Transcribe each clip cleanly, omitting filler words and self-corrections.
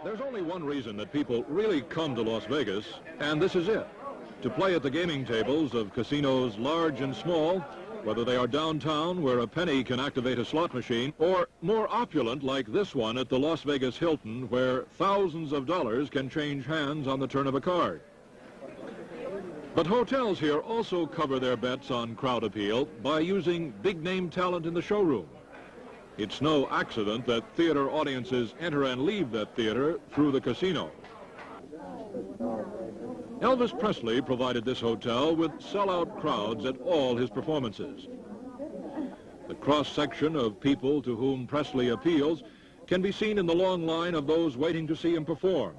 There's only one reason that people really come to Las Vegas, and this is it: to play at the gaming tables of casinos large and small, whether they are downtown where a penny can activate a slot machine, or more opulent like this one at the Las Vegas Hilton, where thousands of dollars can change hands on the turn of a card. But hotels here also cover their bets on crowd appeal by using big-name talent in the showroom. It's no accident that theater audiences enter and leave that theater through the casino. Elvis Presley provided this hotel with sellout crowds at all his performances. The cross-section of people to whom Presley appeals can be seen in the long line of those waiting to see him perform,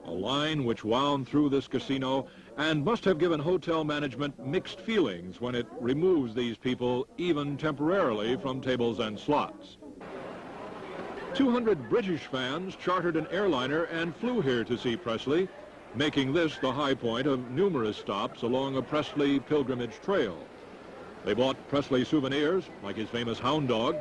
a line which wound through this casino and must have given hotel management mixed feelings when it removes these people, even temporarily, from tables and slots. 200 British fans chartered an airliner and flew here to see Presley, making this the high point of numerous stops along a Presley pilgrimage trail. They bought Presley souvenirs, like his famous hound dog,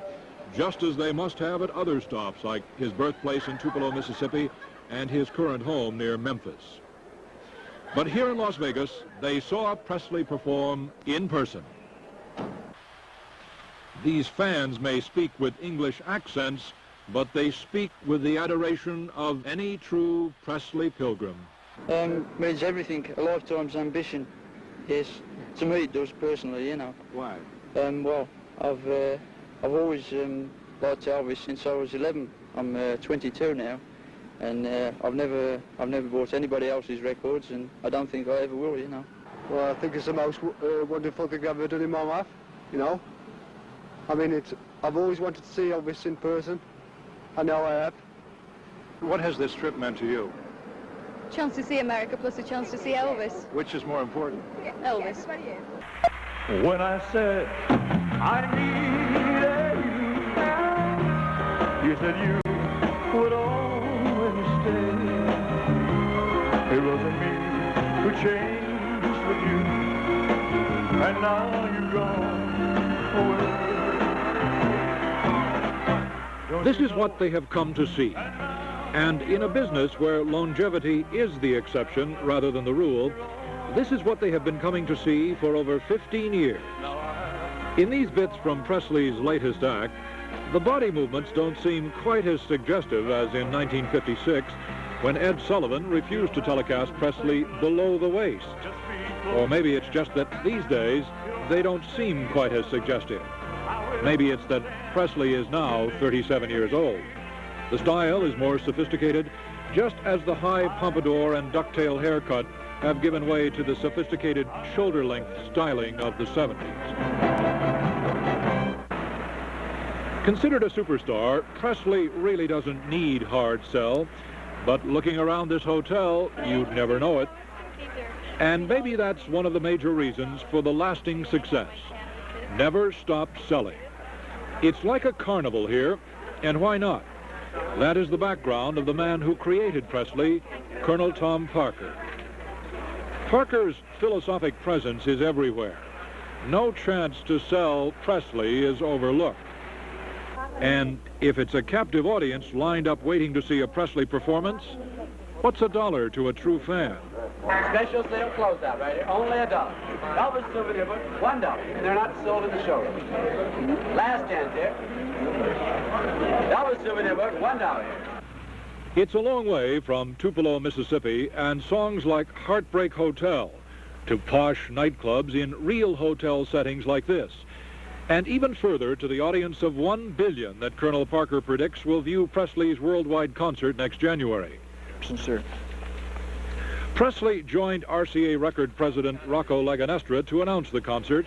just as they must have at other stops, like his birthplace in Tupelo, Mississippi, and his current home near Memphis. But here in Las Vegas, they saw Presley perform in person. These fans may speak with English accents, but they speak with the adoration of any true Presley pilgrim. Means everything, a lifetime's ambition. Yes, to me it does personally, you know. Why? Well, I've always liked Elvis since I was 11. I'm 22 now, and I've never bought anybody else's records, and I don't think I ever will, you know. Well, I think it's the most wonderful thing I've ever done in my life, you know. I mean, I've always wanted to see Elvis in person. I know I have. What has this trip meant to you? Chance to see America plus a chance to see Elvis. Which is more important? Elvis. When I said I needed you, you said you would always stay. It wasn't me who changed with you, and now you've gone away. This is what they have come to see. And in a business where longevity is the exception rather than the rule, this is what they have been coming to see for over 15 years. In these bits from Presley's latest act, the body movements don't seem quite as suggestive as in 1956, when Ed Sullivan refused to telecast Presley below the waist. Or maybe it's just that these days, they don't seem quite as suggestive. Maybe it's that Presley is now 37 years old. The style is more sophisticated, just as the high pompadour and ducktail haircut have given way to the sophisticated shoulder-length styling of the 70s. Considered a superstar, Presley really doesn't need hard sell, but looking around this hotel, you'd never know it. And maybe that's one of the major reasons for the lasting success. Never stop selling. It's like a carnival here, and why not? That is the background of the man who created Presley, Colonel Tom Parker. Parker's philosophic presence is everywhere. No chance to sell Presley is overlooked. And if it's a captive audience lined up waiting to see a Presley performance, what's $1 to a true fan? Special sale closeout right here, only $1. Elvis souvenir book, $1. And they're not sold in the showroom. Last chance here. Elvis souvenir book, $1 here. It's a long way from Tupelo, Mississippi, and songs like Heartbreak Hotel to posh nightclubs in real hotel settings like this, and even further to the audience of 1 billion that Colonel Parker predicts will view Presley's worldwide concert next January. Sincere. Presley joined RCA Record president Rocco Laganestra to announce the concert,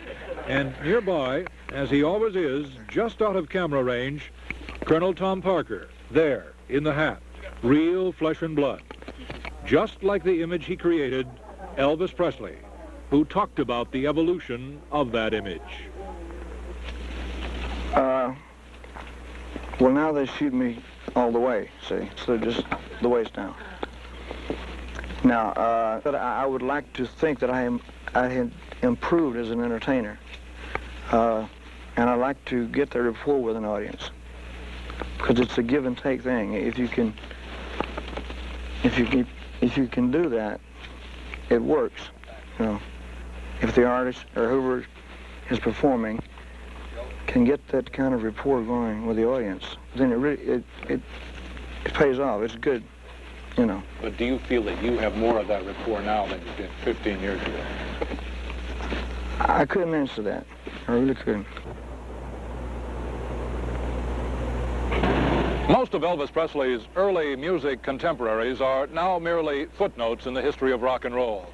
and nearby, as he always is, just out of camera range, Colonel Tom Parker, there, in the hat, real flesh and blood, just like the image he created, Elvis Presley, who talked about the evolution of that image. Well, now they shoot me all the way, see, so just the waist down. Now, but I would like to think that I had improved as an entertainer, and I like to get the rapport with an audience, because it's a give and take thing. If you can if you can do that, it works. You know, if the artist or whoever is performing can get that kind of rapport going with the audience, then it pays off. It's good, you know. But do you feel that you have more of that rapport now than you did 15 years ago? I couldn't answer that. I really couldn't. Most of Elvis Presley's early music contemporaries are now merely footnotes in the history of rock and roll,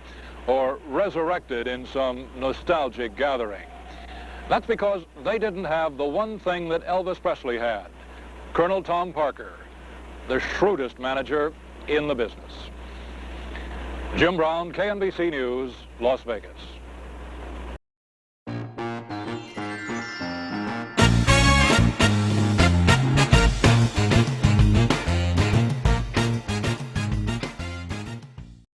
or resurrected in some nostalgic gathering. That's because they didn't have the one thing that Elvis Presley had, Colonel Tom Parker, the shrewdest manager in the business. Jim Brown, KNBC News, Las Vegas.